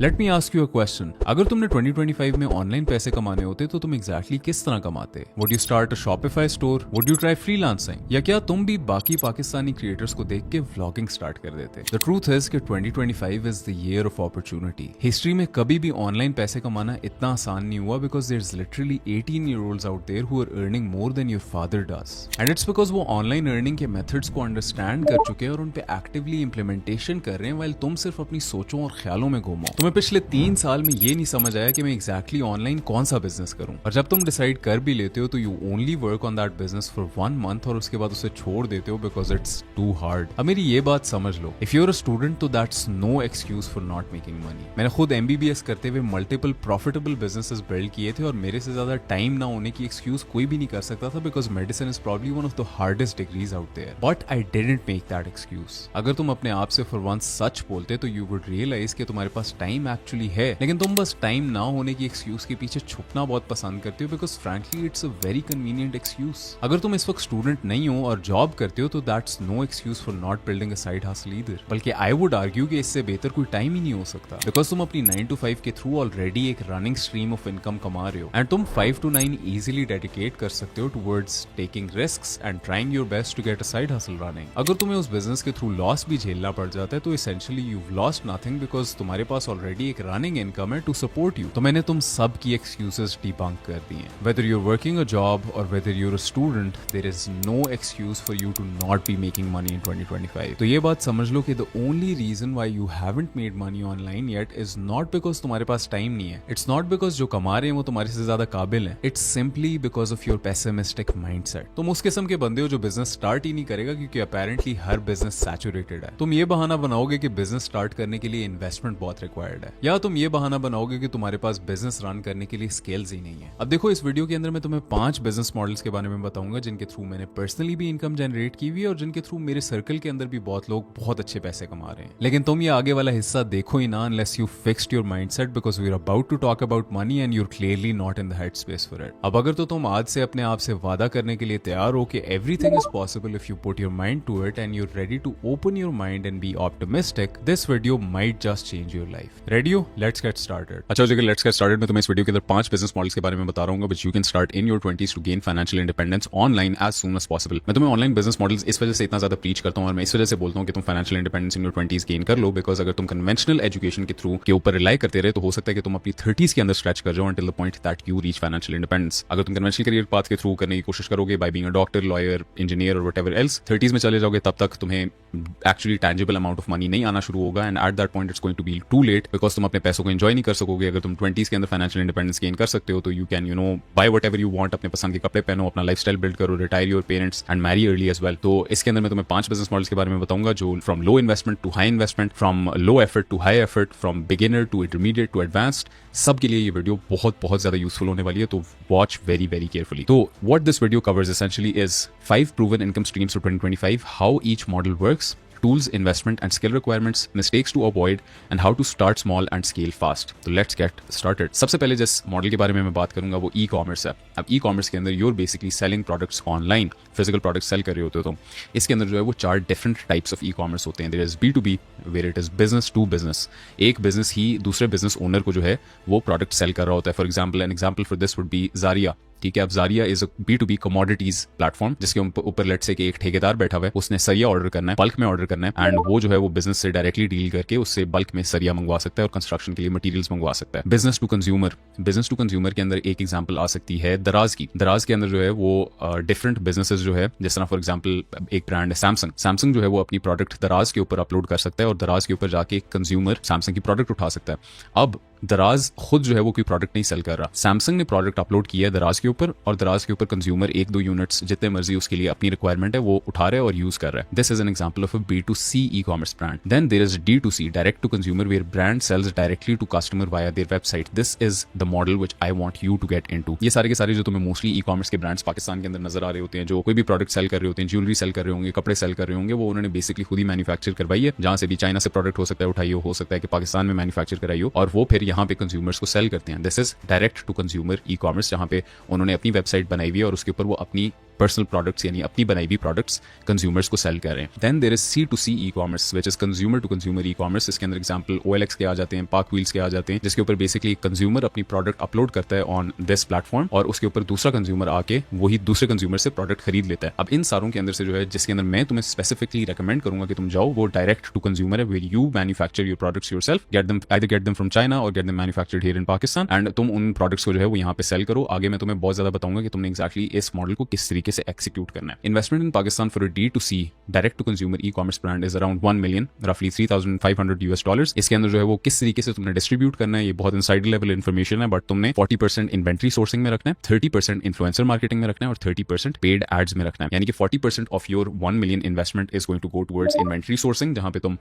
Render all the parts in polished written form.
Let me ask you a question. अगर तुमने 2025 में ऑनलाइन पैसे कमाने होते तो तुम एग्जैक्टली किस तरह कमाते? Would you start a Shopify store? Would you try freelancing? या क्या तुम भी बाकी पाकिस्तानी क्रिएटर्स को देख के व्लॉगिंग स्टार्ट कर देते? द ट्रूथ इज कि 2025 is the year of opportunity. History में कभी भी ऑनलाइन पैसे कमाना इतना आसान नहीं हुआ because there is literally 18-year-olds out there who are earning more than your father does. And it's because वो ऑनलाइन अर्निंग के मेथड्स को अंडरस्टैंड कर चुके हैं और उन पे एक्टिवली इंप्लीमेंटेशन कर रहे हैं, वाइल तुम सिर्फ अपनी सोचों और ख्यालों में घूमो। तुम्हें पिछले 3 साल में ये नहीं समझ आया कि मैं एग्जैक्टली ऑनलाइन कौन सा बिजनेस करूं, और जब तुम डिसाइड कर भी लेते हो तो you only work on that business for 1 month और उसके बाद उसे छोड़ देते हो बिकॉज इट्स टू हार्ड। अब मेरी ये बात समझ लो, if you are a student तो that's no excuse for not making money. मैंने खुद MBBS करते हुए मल्टीपल प्रॉफिटेबल बिजनेसेस बिल्ड किए थे और मेरे से ज्यादा टाइम ना होने की एक्सक्यूज कोई भी नहीं कर सकता था because medicine is probably one of the hardest degrees out there, but I didn't make that excuse. अगर तुम अपने आप से फॉर वंस सच बोलते तो यू वुड रियलाइज कि तुम्हारे पास टाइम एक्चुअली है, लेकिन तुम बस टाइम ना होने की एक्सक्यूज के पीछे छुपना बहुत पसंद करते हो because frankly it's a very convenient excuse. अगर तुम इस वक्त स्टूडेंट नहीं हो और जॉब करते हो तो that's no excuse for not building a side hustle either, बल्कि आई वुड आर्ग्यू कि इससे बेहतर कोई टाइम ही नहीं हो सकता बिकॉज तुम अपनी 9 to 5 के थ्रू ऑलरेडी एक रनिंग स्ट्रीम ऑफ इनकम कमा रहे हो एंड तुम 5 to 9 इजीली डेडिकेट कर सकते हो towards taking risks and trying your best to get a side hustle running. अगर तुम्हें उस बिजनेस के थ्रू लॉस भी झेलना पड़ जाता है तो essentially you've lost nothing because तुम्हारे पास ऑलरेडी एक रनिंग इनकम है टू सपोर्ट यू। तो मैंने तुम सब की एक्सक्यूजेस डिबंक कर दी हैं। Whether you're working a job or whether you're a student, there is no excuse for you to not be making money in 2025। तो ये बात समझ लो कि the only reason why you haven't made money online yet is not because तुम्हारे पास time नहीं है, it's not because जो कमा रहे हैं वो तुम्हारे से ज्यादा काबिल है, it's simply because of your pessimistic mindset। तुम उस किस्म के बंदे हो जो बिजनेस स्टार्ट ही नहीं करेगा क्योंकि अपेरेंटली हर बिजनेस सैचुरेटेड है। तुम ये बहाना बनाओगे कि बिजनेस स्टार्ट करने के लिए इन्वेस्टमेंट बहुत रिक्वायर्ड है, या तुम ये बहाना बनाओगे कि तुम्हारे पास बिजनेस रन करने के लिए स्किल्स ही नहीं है। अब देखो, इस वीडियो के अंदर मैं तुम्हें 5 बिजनेस मॉडल्स के बारे में बताऊंगा जिनके थ्रू मैंने पर्सनली भी इनकम जनरेट की हुई है और जिनके थ्रू मेरे सर्कल के अंदर भी बहुत लोग बहुत अच्छे पैसे कमा रहे हैं। लेकिन तुम ये आगे वाला हिस्सा देखो ही ना unless you fixed your mindset because we are about to talk about money and you're clearly not in the head space for it. अब अगर तो तुम आज से अपने आप से वादा करने के लिए तैयार हो कि everything is possible if you put your mind to it and you're ready to open your mind and be optimistic, this video might just change your life. Ready हो? Let's get started. अच्छा जी, let's get started. मैं तुम्हें इस video के अंदर 5 business models के बारे में बता रहा हूँ which you can start in your 20s to gain financial independence online as soon as possible. मैं तुम्हें ऑनलाइन बिजनेस मॉडल्स इस वजह से इतना ज्यादा प्रीच करता हूँ और मैं इस वजह से बोलता हूँ कि तुम financial independence in your 20s gain कर लो बिकॉज अगर तुम कन्वेंशनल एजुकेशन के थ्रू के ऊपर रिलाई करते रहे तो हो सकता है कि तुम अपनी 30s के अंदर स्ट्रेच कर जाओ until the point that you reach financial independence। अगर तुम कन्वेंशनल करियर पाथ के थ्रू करने की कोशिश करोगे by being a doctor, lawyer, engineer और व्हाटएवर एल्स, 30s में चले जाओगे तब तक तुम्हें actually tangible amount of money नहीं आना शुरू होगा and at that point it's going to be too late because तुम अपने पैसों को एंजॉय नहीं कर सकोगे। अगर तुम 20s के अंदर फाइनेंशियल इंडिपेंडेंस गेन कर सकते हो तो you can buy whatever you want, अपने पसंद के कपड़े पहनो, अपना लाइफस्टाइल बिल्ड करो, retire your parents and marry early as well. तो इसके अंदर मैं तुम्हें 5 बिजनेस मॉडल्स के बारे में बताऊंगा जो from low investment to high investment, from low effort to high effort, from beginner to intermediate to advanced, सब के लिए ये वीडियो बहुत बहुत ज्यादा यूजफुल होने वाली है, तो वॉच वेरी वेरी केयरफुली। तो what this video covers essentially is 5 proven income streams for 2025, how each model works, tools, investment and skill requirements, mistakes to avoid and how to start small and scale fast। तो let's get started। सबसे पहले जिस model के बारे में मैं बात करूंगा वो ई-कॉमर्स है। अब ई-कॉमर्स के अंदर you're basically selling products online, physical products sell कर रहे होते हो। तो इसके अंदर जो है वो 4 डिफरेंट टाइप्स ऑफ ई-कॉमर्स होते हैं। There is B2B where it is business to business, एक बिजनेस ही दूसरे बिजनेस ओनर को जो है वो प्रोडक्ट सेल कर रहा होता है। For example, an example for this would be Zaria। ठीक है, अब Zaria is B2B commodities platform जिसके ऊपर लेट्स से कि एक ठेकेदार बैठा हुआ है, उसने सरिया ऑर्डर करना है, बल्क में ऑर्डर करना है एंड वो जो है वो बिजनेस से डायरेक्टली डील करके उससे बल्क में सरिया मंगवा सकता है और कंस्ट्रक्शन के लिए मटेरियल्स मंगवा सकता है। बिजनेस टू कंज्यूमर के अंदर एक एग्जांपल आ सकती है दराज की। दराज के अंदर जो है वो डिफरेंट बिजनेसेस जो है, जिस तरह फॉर एग्जांपल एक ब्रांड है सैमसंग जो है वो अपनी प्रोडक्ट दराज के ऊपर अपलोड कर सकता है और दराज के ऊपर जाके कंज्यूमर सैमसंग की प्रोडक्ट उठा सकता है। अब दराज खुद जो है वो कोई प्रोडक्ट नहीं सेल कर रहा, सैमसंग ने प्रोडक्ट अपलोड किया है दराज के ऊपर और दराज के ऊपर कंज्यूमर 1-2 यूनिट्स जितने मर्जी उसके लिए अपनी रिक्वायरमेंट है वो उठा रहा है और यूज कर रहा है। This is an example of a B2C e-commerce brand. Then there is D2C, direct to consumer, where brand sells directly to customer via their website. This is the model which I want you to get into. ये सारे के सारे जो तुम्हें mostly e-commerce के brands Pakistan के अंदर नजर आ रहे होते हैं, जो कोई भी प्रोडक्ट सेल कर रहे होते हैं, ज्वेलरी सेल कर रहे होंगे, कपड़े सेल कर रहे होंगे, वो उन्होंने बेसिकली खुद ही मैन्युफैक्चर करवाई है। जहां से भी चाइना से प्रोडक्ट हो सकता है उठाई हो सकता है कि पाकिस्तान में मैन्युफैक्चर कराई हो और वो फिर यहाँ पे कंज्यूमर्स को सेल करते हैं। This is direct to consumer e-commerce जहां पे उन्होंने अपनी वेबसाइट बनाई हुई है और उसके ऊपर वो अपनी पर्सनल प्रोडक्ट्स यानी अपनी बनाई हुई प्रोडक्ट्स कंज्यूमर्स को सेल कर रहे हैं। Then there is C2C e-commerce which is consumer to consumer e-commerce. इसके अंदर एग्जाम्पल OLX के आ जाते हैं, पार्क व्हील्स के आ जाते हैं, जिसके ऊपर बेसिकली कंज्यूमर अपनी प्रोडक्ट अपलोड करता है ऑन दिस प्लेटफॉर्म और उसके ऊपर दूसरा कंज्यूमर आके वही दूसरे कंज्यूमर से प्रोडक्ट खरीद लेता है। अब इन सारों के अंदर से जो है जिसके अंदर मैं तुम्हें स्पेसिफिकली रेकमेंड करूंगा कि तुम जाओ, वो डायरेक्ट टू कंज्यूमर है, where you manufacture your products yourself, get them from China और get them manufactured here in Pakistan, and तुम उन प्रोडक्ट्स को जो है वो यहाँ पे सेल करो। आगे मैं तुम्हें बहुत ज्यादा बताऊंगा कि तुमने एक्जैक्टली इस मॉडल को किस तरीके से एक्सिक्यूट करना है। Investment in Pakistan for D2C direct to consumer e commerce brand is around 1 million, रफली $3,500 इसके अंदर जो है वो किस तरीके से तुमने डिस्ट्रीब्यूट करना है, ये बहुत इनसाइडर लेवल इन्फॉर्मेशन है, बट तुमने 40% इन्वेंट्री सोर्सिंग में रखना है, 30% इन्फ्लुएंसर मार्केटिंग में रखना है और 30% पेड एड्स में रखना है। यानी कि 40% of your 1 million investment is going to go towards inventory sourcing, जहां पे तुम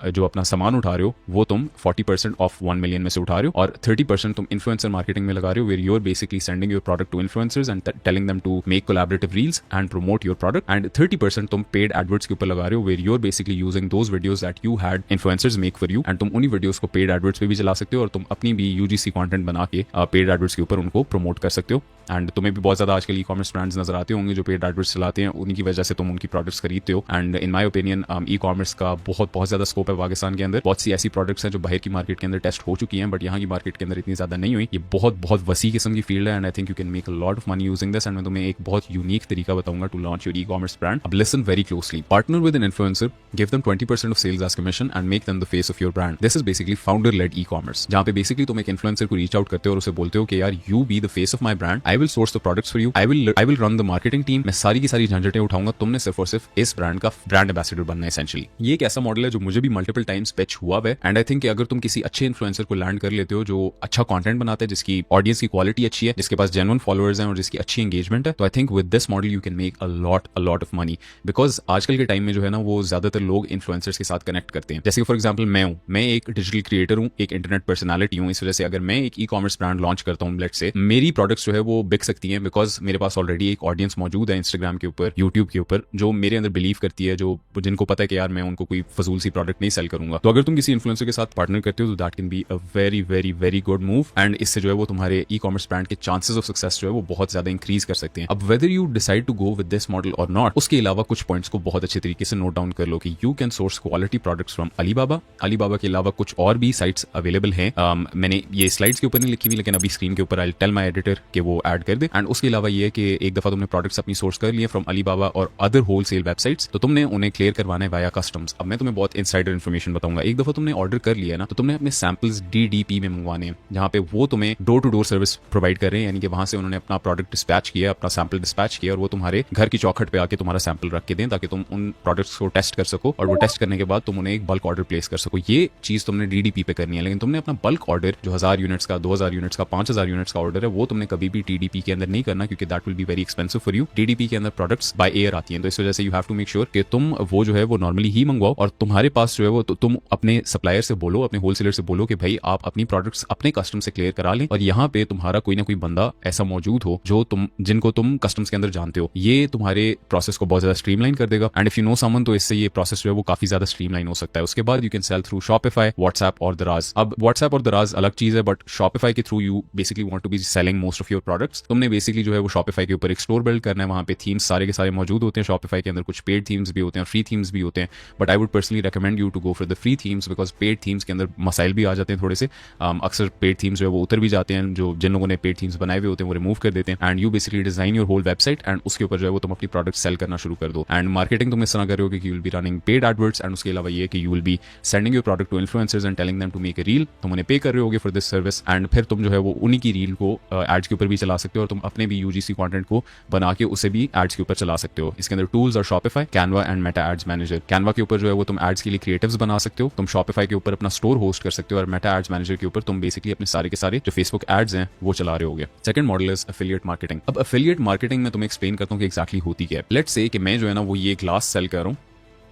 जो अपना सामान उठा रहे हो वो तुम 40% ऑफ 1 million में से उठा रहे हो, और 30% तुम इन्फ्लुएंसर मार्केटिंग में लगा रहे हो, where you are basically sending your product to influencers and telling them to make collaborative reels and promote your product, and 30% तुम पेड एडवर्ट्स के ऊपर लगा रहे हो, where you are basically using those videos that you had influencers make for you, and तुम उन्हीं videos को paid AdWords पे भी चला सकते हो और तुम अपनी भी UGC कंटेंट बना के पेड एडवर्ट्स के ऊपर उनको प्रमोट कर सकते हो। एंड तुम्हें भी बहुत ज्यादा आजकल ई कॉमर्स ब्रांड्स नजर आते होंगे जो पेड एडवर्ट्स चलाते हैं, उन्हीं की वजह से तुम उनकी प्रोडक्ट्स खरीदते हो। And in my opinion e commerce का बहुत ज्यादा स्कोप है पाकिस्तान के अंदर। बहुत सी ऐसी प्रोडक्ट्स हैं जो बाहर की मार्केट के अंदर टेस्ट हो चुकी हैं, बट यहाँ की मार्केट के अंदर इतनी ज्यादा नहीं हुई। ये बहुत वसी किस्म की फील्ड है, and I think you can make a lot of money using this. And मैं तुम्हें एक बहुत यूनिक तरीका बताऊंगा to launch your e commerce brand. अब listen very closely, partner with an influencer, give them 20% off sales as commission and make them the face of your brand. This is basically founder led e commerce, जहां पे basically तुम एक influencer को reach out करते हो और उसे बोलते हो कि यार you be the face of my brand, I will source the products for you, I will run the marketing team, मैं सारी की सारी झंझटें उठाऊंगा, तुमने सिर्फ और सिर्फ इस ब्रांड का ब्रांड एम्बेसडर बनना है। एसेंशियली ये एक ऐसा मॉडल है जो मुझे भी मल्टीपल टाइम्स पिच हुआ है, एंड आई थिंक अगर तुम किसी अच्छे इन्फ्लुएंसर को लैंड कर लेते हो जो अच्छा कंटेंट बनाता है, जिसकी ऑडियंस की क्वालिटी अच्छी है, जिसके पास जेन्युइन फॉलोअर्स हैं और जिसकी अच्छी एंगेजमेंट है, तो I think with this model you can make a lot of money. Because आजकल के टाइम में जो है ना वो ज्यादातर लोग इन्फ्लुएंसर्स के साथ कनेक्ट करते हैं। जैसे फॉर एग्जाम्पल मैं एक डिजिटल क्रिएटर हूँ, एक इंटरनेट पर्सनैलिटी हूँ, इस वजह से अगर मैं एक ई कॉमर्स ब्रांड लॉन्च करता हूँ, लेट्स से मेरी प्रोडक्ट्स जो है वो बिक सकती हैं, बिकॉज मेरे पास ऑलरेडी एक ऑडियंस मौजूद है इंस्टाग्राम के ऊपर, यूट्यूब के ऊपर, जो मेरे अंदर बिलीव करती है, जो जिनको पता है कि यार मैं उनको कोई फजूल सी प्रोडक्ट नहीं सेल करूंगा। तो अगर तुम किसी इन्फ्लुएंसर के साथ पार्टनर करते हो तो that can be a very good move, and इससे जो है वो तुम्हारे ई कॉमर्स ब्रांड के चांसेस ऑफ सक्सेस जो है वो बहुत ज्यादा इंक्रीज कर सकते हैं। अब whether you decide to go with this model और नॉट, उसके अलावा कुछ पॉइंट्स को बहुत अच्छे तरीके से नोट डाउन कर लो कि you can source quality products from Alibaba के अलावा कुछ और भी साइट्स अवेलेबल हैं। मैंने ये स्लाइड्स के ऊपर नहीं लिखी हुई, लेकिन अभी स्क्रीन के ऊपर आई टेल माय एडिटर कि वो ऐड कर दे। एंड उसके अलावा ये है कि एक दफा तुमने प्रोडक्ट्स अपनी सोर्स कर लिए फ्रॉम अलीबाबा और अदर होलसेल वेबसाइट्स, तो तुमने उन्हें क्लियर करवाना है वाया कस्टम्स। अब मैं तुम्हें बहुत इनसाइडर इन्फॉर्मेशन बताऊंगा। एक दफा तुमने ऑर्डर कर लिया ना, तो तुमने अपने सैंपल्स DDP में मंगवाने हैं, जहां पे वो तुम्हें door to door service provide कर रहे हैं, यानी कि वहां से उन्होंने अपना प्रोडक्ट डिस्पैच किया, अपना सैंपल डिस्पैच किया और वो तुम्हारे घर की चौखट पे आके तुम्हारा सैंपल रख के दें, ताकि तुम उन प्रोडक्ट्स को टेस्ट कर सको, और वो टेस्ट करने के बाद तुम उन्हें एक बल्क ऑर्डर प्लेस कर सको। ये चीज तुमने DDP पे करनी है, लेकिन तुमने अपना बल्क ऑर्डर जो 1000 यूनिट्स का, 2000 यूनिट्स का, 5000 यूनिट्स का ऑर्डर है, वो तुमने कभी भी DDP के अंदर नहीं करना, क्योंकि that will be very expensive for you. DDP के अंदर प्रोडक्ट्स बाय एयर आती हैं, तो इस वजह से you have to make sure कि तुम वो जो है वो नॉर्मली ही मंगवाओ, और तुम्हारे पास जो है वो तुम अपने सप्लायर से बोलो, अपने होलसेलर से बोलो कि भाई आप अपनी प्रोडक्ट्स अपने कस्टम से क्लियर करा लें, और यहाँ पे तुम्हारा कोई ना कोई बंदा ऐसा मौजूद हो जो जिनको तुम कस्टम्स के अंदर जानते हो। ये तुम्हारे प्रोसेस को बहुत ज्यादा स्ट्रीमलाइन कर देगा, and if you know someone, तो इससे ये प्रोसेस जो है वो काफी ज्यादा स्ट्रीमलाइन हो सकता है। उसके बाद you can sell through Shopify, WhatsApp और दराज। अब व्हाट्सएप और दराज अलग चीज है, बट शॉपिफाई के थ्रू you basically want to be selling most of your products. तुमने बेसिकली जो है वो शॉपिफाई के ऊपर एक स्टोर बिल्ड करना है, वहां पे थीम्स सारे के सारे मौजूद होते हैं। शॉपिफाई के अंदर कुछ पेड थीम्स भी होते हैं, फ्री थीम्स भी होते हैं, but I would personally recommend you to go for the free themes, because paid themes के अंदर मसाइल भी आ जाते हैं थोड़े से। अक्सर पेड थीम्स जो है वो उतर भी जाते हैं, जो जिन लोगों ने पेड थीम्स बनाए हुए होते हैं वो रिमूव कर देते हैं, and you basically design your whole website, and उसके ऊपर जो है वो तुम अपनी प्रोडक्ट सेल करना शुरू कर दो। एंड मार्केटिंग तुम इस तरह कर रहे हो कि you will be running paid adverts, and उसके अलावा ये कि you will be sending your product to influencers and telling them to make a reel. तुम उन्हें पे कर रहे होगे फॉर दिस सर्विस, एंड फिर तुम जो है वो उन्हीं की रील को एड्स के ऊपर भी चला सकते हो, और तुम अपने भी UGC कंटेंट को बना के उसे भी एड्स के ऊपर चला सकते हो। इसके अंदर टूल्स और Shopify, Canva and Meta ads manager. Canva के ऊपर जो है वो तुम एड्स के लिए क्रिएटिव्स बना सकते हो, तुम शॉपिफाई के ऊपर अपना स्टोर होस्ट कर सकते हो, और मेटा एड्स मैनेजर के ऊपर तुम बेसिकली अपने सारे के सारे जो फेसबुक एड्स हैं वो चला रहे होगे। Second model is affiliate marketing. अब एफिलिएट मार्केटिंग में तुम्हें एक्सप्लेन करता हूँ कि एक्जैक्टली होती क्या है। लेट्स से कि मैं जो है ना वो ये ग्लास सेल कर रहा हूँ,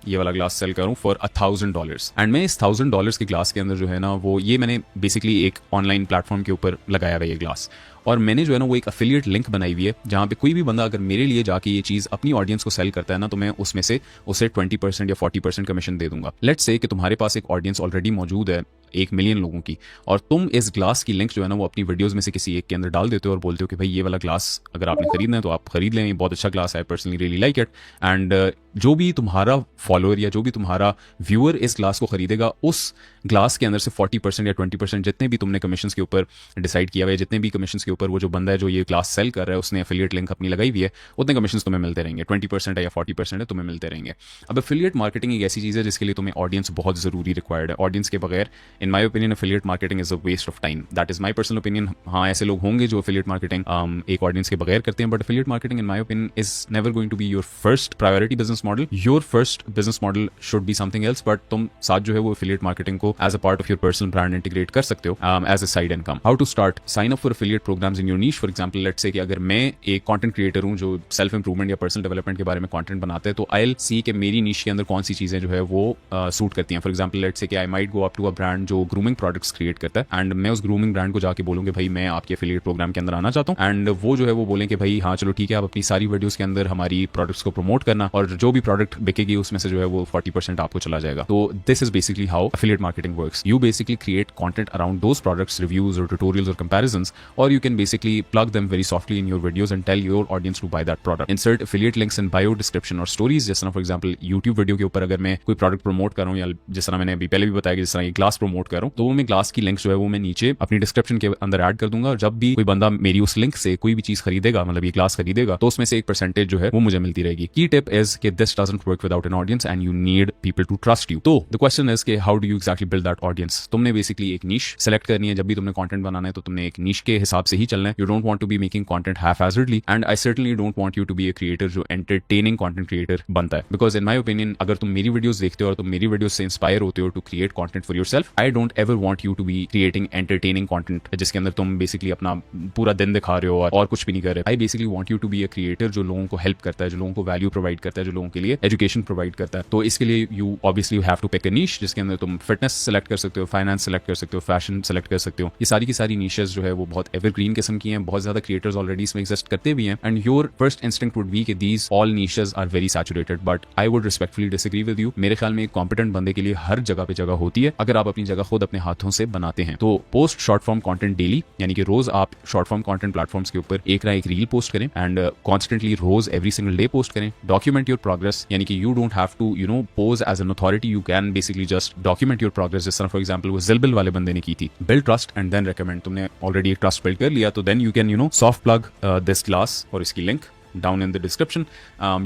ये वाला ग्लास सेल करूं फॉर $1000, एंड मैं इस $1000 के ग्लास के अंदर जो है ना वो ये मैंने बेसिकली एक ऑनलाइन प्लेटफॉर्म के ऊपर लगाया हुआ ये ग्लास, और मैंने जो है ना वो एक अफिलिएट लिंक बनाई हुई है जहाँ पे कोई भी बंदा अगर मेरे लिए जाके ये चीज़ अपनी ऑडियंस को सेल करता है ना, तो मैं उसमें से उसे 20% या 40% कमीशन दे दूंगा। लेट्स से कि तुम्हारे पास एक ऑडियंस ऑलरेडी मौजूद है 1 मिलियन लोगों की, और तुम इस ग्लास की लिंक जो है ना वो अपनी वीडियोस में से किसी एक के अंदर डाल देते हो और बोलते हो कि भाई ये वाला ग्लास अगर आपने खरीदना है तो आप खरीद लें, ये बहुत अच्छा ग्लास है, personally really like it. And जो भी तुम्हारा फॉलोअर या जो भी तुम्हारा व्यूअर इस ग्लास को खरीदेगा, उस ग्लास के अंदर से 40% या 20% जितने भी तुमने कमीशन के ऊपर डिसाइड किया हुआ है, जितने भी कमीशन के ऊपर वो जो बंदा है जो ये ग्लास सेल कर रहा है उसने एफिलिएट लिंक अपनी लगाई हुई है, उतने कमीशन तुम्हें मिलते रहेंगे। 20% है या 40% है, तुम्हें मिलते रहेंगे। अब एफिलिएट मार्केटिंग एक ऐसी चीज़ है जिसके लिए तुम्हें ऑडियंस बहुत जरूरी रिक्वायर्ड है। ऑडियंस के बगैर in my opinion affiliate marketing is a waste of time. That is my personal opinion. हाँ, ऐसे लोग होंगे जो एफिलिएट मार्केटिंग एक ऑडियंस के बगैर करते हैं, but affiliate marketing in my opinion is never going to be your first priority business model. Your first business model should be something else, but तुम साथ जो है वो एफिलिएट मार्केटिंग को as a part of your personal brand integrate कर सकते हो as a side income. How to start? Sign up for affiliate programs in your niche. For example let's say कि अगर मैं एक कंटेंट क्रिएटर हूं जो सेल्फ इंप्रूवमेंट या पर्सनल डेवलपमेंट के बारे में कंटेंट बनाते हैं, तो आई विल सी कि मेरी नीश के अंदर कौन सी चीजें जो है वो सूट करती हैं। फॉर एग्जांपल लेट्स से कि I might go up to a brand जो ग्रूमिंग प्रोडक्ट्स क्रिएट करता है, एंड मैं उस ग्रूमिंग ब्रांड को जाके बोलूंगा भाई मैं आपके एफिलिएट प्रोग्राम के अंदर आना चाहता हूं, एंड वो जो है वो बोलें कि भाई हाँ चलो ठीक है, आप अपनी सारी वीडियोस के अंदर हमारी प्रोडक्ट्स को प्रमोट करना, और जो भी प्रोडक्ट बिकेगी उसमें से जो है वो 40% आपको चला जाएगा। तो this is basically how affiliate marketing works. You basically create content around those products, reviews और ट्यूटोरियल्स और कंपैरिजंस, और you can basically plug them very softly in your videos and tell your audience to buy that product. Insert affiliate links in bio, description और stories। जिस तरह for example YouTube video के ऊपर अगर मैं कोई प्रोडक्ट प्रमोट कर रहा हूँ, या जिस तरह मैंने अभी पहले भी बताया कि जिस तरह ये ग्लास प्रमोट कर रहा हूँ, तो वो मैं ग्लास की लिंक जो है वो मैं नीचे अपनी डिस्क्रिप्शन के अंदर ऐड कर दूंगा, और जब भी कोई बंदा मेरी उस लिंक से कोई भी चीज खरीदेगा, मतलब ये ग्लास खरीदेगा, तो उसमें से एक परसेंटेज जो है वो मुझे मिलती रहेगी। की टिप इज कि this doesn't work without an audience and you need people to trust you. तो द क्वेश्चन इज कि how do you exactly build that audience? तुमने बेसिकली एक नीश सेलेक्ट करनी है। जब भी तुमने कंटेंट बनाना है तो तुमने एक नीश के हिसाब से ही चलना है। You don't want to be making content haphazardly, and I certainly don't want you to be a creator जो entertaining content creator बनता है, because in my opinion अगर तुम मेरी वीडियोस देखते हो और तुम मेरी वीडियोस से इंस्पायर होते हो to create content for yourself, I don't ever want you to be creating entertaining content जिसके अंदर तुम बेसिकली अपना पूरा दिन दिखा रहे हो और कुछ भी नहीं कर रहे। I basically want you to be a creator जो लोगों को हेल्प करता है, जो लोगों को वैल्यू प्रोवाइड करता है, जो लोगों के लिए एजुकेशन प्रोवाइड करता है। तो इसके लिए you obviously have to pick a niche जिसके अंदर तुम फिटनेस सेलेक्ट कर सकते हो, फाइनेंस सेलेक्ट कर सकते हो, फैशन सेलेक्ट कर सकते हो। ये सारी की सारी niches जो है वो बहुत एवरग्रीन किस्म की हैं, बहुत ज्यादा क्रिएटर्स ऑलरेडी इसमें एग्जिस्ट करते भी हैं, and your first instinct would be कि these all niches are very saturated, but I would respectfully disagree with you. मेरे ख्याल में एक कॉम्पिटेंट बंदे के लिए हर जगह पे जगह होती है अगर आप अपनी जगह खुद अपने हाथों से बनाते हैं। तो post short form content daily, यानी कि रोज आप शॉर्ट फॉर्म कंटेंट प्लेटफॉर्म्स के ऊपर एक ना एक रील पोस्ट करें, एंड कॉन्स्टेंटली रोज एवरी सिंगल डे पोस्ट करें। डॉक्यूमेंट योर प्रोग्रेस, यानी कि you don't have to pose as an authority, you can basically just document your progress. जिस तरह फॉर एग्जांपल वो जिलबिल वाले बंदे ने की थी, build trust and then recommend. तुमने ऑलरेडी एक ट्रस्ट बिल्ड कर लिया, तो then you can soft plug this glass और इसकी link down in the description.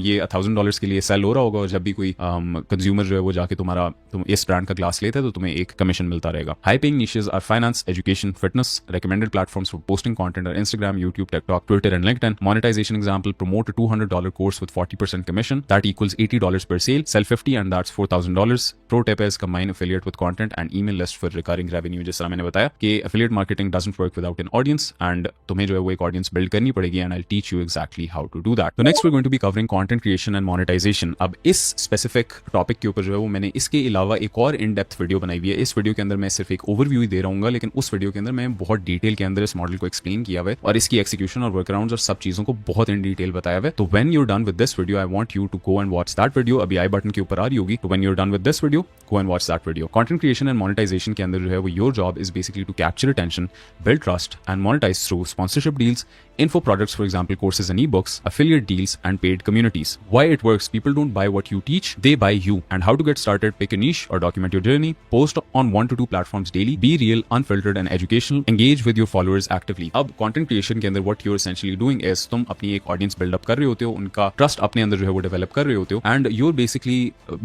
ये $1000 के लिए सेल हो रहा होगा, और जब भी कोई कंज्यूमर जो है वो जाके तुम इस ब्रांड का ग्लास लेते हैं तो तुम्हें एक कमीशन मिलता रहेगा। High paying niches are finance, education, fitness, recommended platforms for posting content are Instagram, YouTube, TikTok, Twitter and LinkedIn. Monetization example, promote a $200 course with 40% commission. That equals $80 per sale. Sell 50 and that's $4,000. Pro tip is combine affiliate with content and email list for recurring revenue. जिस तरह मैंने बताया कि affiliate marketing doesn't work without an audience, and तुम्हें जो है वो एक audience build करनी पड़ेगी, and I'll teach you exactly how to do that. So next we're going to be covering content creation and monetization. अब इस specific topic के ऊपर जो है वो मैंने इसके अलावा एक और इन डेप्थ वीडियो बनाई हुई है। इस वीडियो के अंदर मैं सिर्फ एक ओवरव्यू ही दे रहा हूँ, लेकिन उस वीडियो के अंदर मैं बहुत डिटेल के अंदर इस मॉडल को एक्सप्लेन किया हुआ है और इसकी एक्सिक्यूशन और वर्कअराउंड्स और सब चीजों को बहुत इन डिटेल बताया हुआ है। तो when you are done with this video, I want you to go and watch that video. अभी आई बटन के ऊपर आ रही होगी, तो when you are done with this video, go and watch that video. Content creation and monetization के अंदर जो है वो your job is basically to capture attention, build trust and monetize through sponsorship deals, info products, for example courses and ebooks, affiliate deals and paid communities. Why it works? People don't buy what you teach, they buy you. And how to get started? Pick a niche or document your journey. Post on 1 to 2 platforms daily. Be real, unfiltered and educational. Engage with your followers actively. अब content creation के अंदर what you're essentially doing is तुम अपनी एक audience build up कर रहे होते हो, उनका trust अपने अंदर जो है वो develop कर रहे होते हो, and you're basically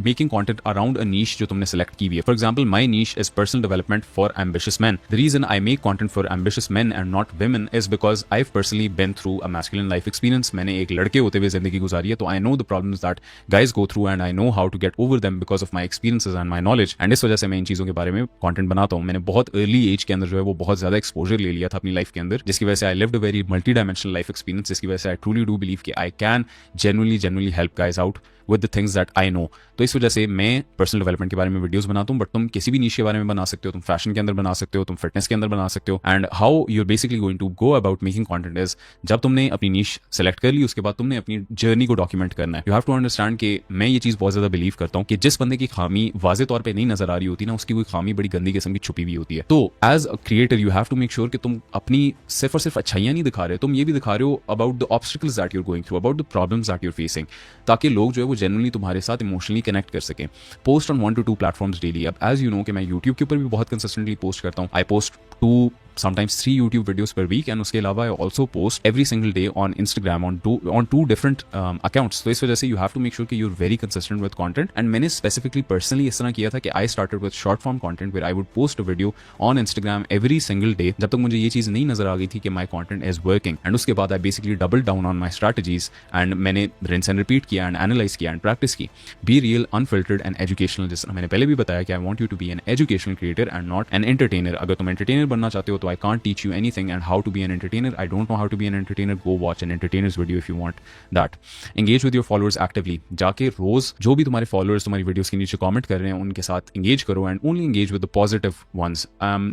making content around a niche जो तुमने select की हुई है. For example, my niche is personal development for ambitious men. The reason I make content for ambitious men and not women is because I've personally been through a masculine life experience. मैंने मैंने एक लड़के होते हुए जिंदगी गुजारी है, तो I know the problems that guys go through and I know how to get over them because of my experiences and my knowledge, and इस वजह से मैं इन चीज़ों के बारे में कंटेंट बनाता हूँ। मैंने बहुत अर्ली एज के अंदर जो है वो बहुत ज़्यादा एक्सपोजर ले लिया था अपनी लाइफ के अंदर, जिसकी वजह से I lived a very multi dimensional life experience, जिसकी वजह से आई ट्रूली डू बिलीव कि I can genuinely help guys out with the things that I know. तो इस वजह से मैं पर्सनल डेवलपमेंट के बारे में वीडियोस बनाता हूँ, बट तुम किसी भी नीश के बारे में बना सकते हो, तुम फैशन के अंदर बना सकते हो, तुम फिटनेस के अंदर बना सकते हो, and how you are basically going to go about making content is, जब तुमने अपनी नीश सेलेक्ट कर ली उसके बाद तुमने अपनी जर्नी को डॉक्यूमेंट करना है। यू हैव टू अंडरस्टैंड कि मैं ये चीज़ बहुत ज़्यादा बिलीव करता हूँ कि जिस बंदे की खामी वाजे तौर पर नहीं नजर आ रही होती ना, उसकी कोई खामी बड़ी गंदी किस्म की छुपी हुई होती है। तो as a creator you have to make sure कि तुम अपनी सिर्फ और सिर्फ अच्छाइयाँ नहीं दिखा रहे, तुम ये भी दिखा रहे हो about the obstacles that you are going through, about the problems that you are facing, ताकि लोग जो है वो जेन्युइनली तुम्हारे साथ इमोशनली कनेक्ट कर सकें। Post on 1 to 2 platforms daily. अब एज यू नो कि मैं यूट्यूब के ऊपर भी बहुत कंसिस्टेंटली पोस्ट करता हूँ। I post 2 sometimes 3 YouTube videos per week, and उसके अलावा I also post every single day on Instagram on two different accounts. तो इस वजह से you have to make sure कि you're very consistent with content, and मैंने specifically personally इस तरह किया था कि I started with short form content where I would post a video on Instagram every single day जब तक मुझे ये चीज़ नहीं नजर आ गई थी कि my content is working, and उसके बाद I basically doubled down on my strategies and मैंने rinse and repeat किया and analyze किया and practice की। Be real, unfiltered and educational, जिस मैंने पहले भी बताया कि I want you to be an educational creator and not an entertainer। अगर तुम entertainer बनना चाहते हो तो I can't teach you anything and how to be an entertainer. I don't know how to be an entertainer. Go watch an entertainer's video if you want that. Engage with your followers actively. जाके रोज जो भी तुम्हारे followers तुम्हारी videos के नीचे comment कर रहे हैं उनके साथ engage करो, and only engage with the positive ones.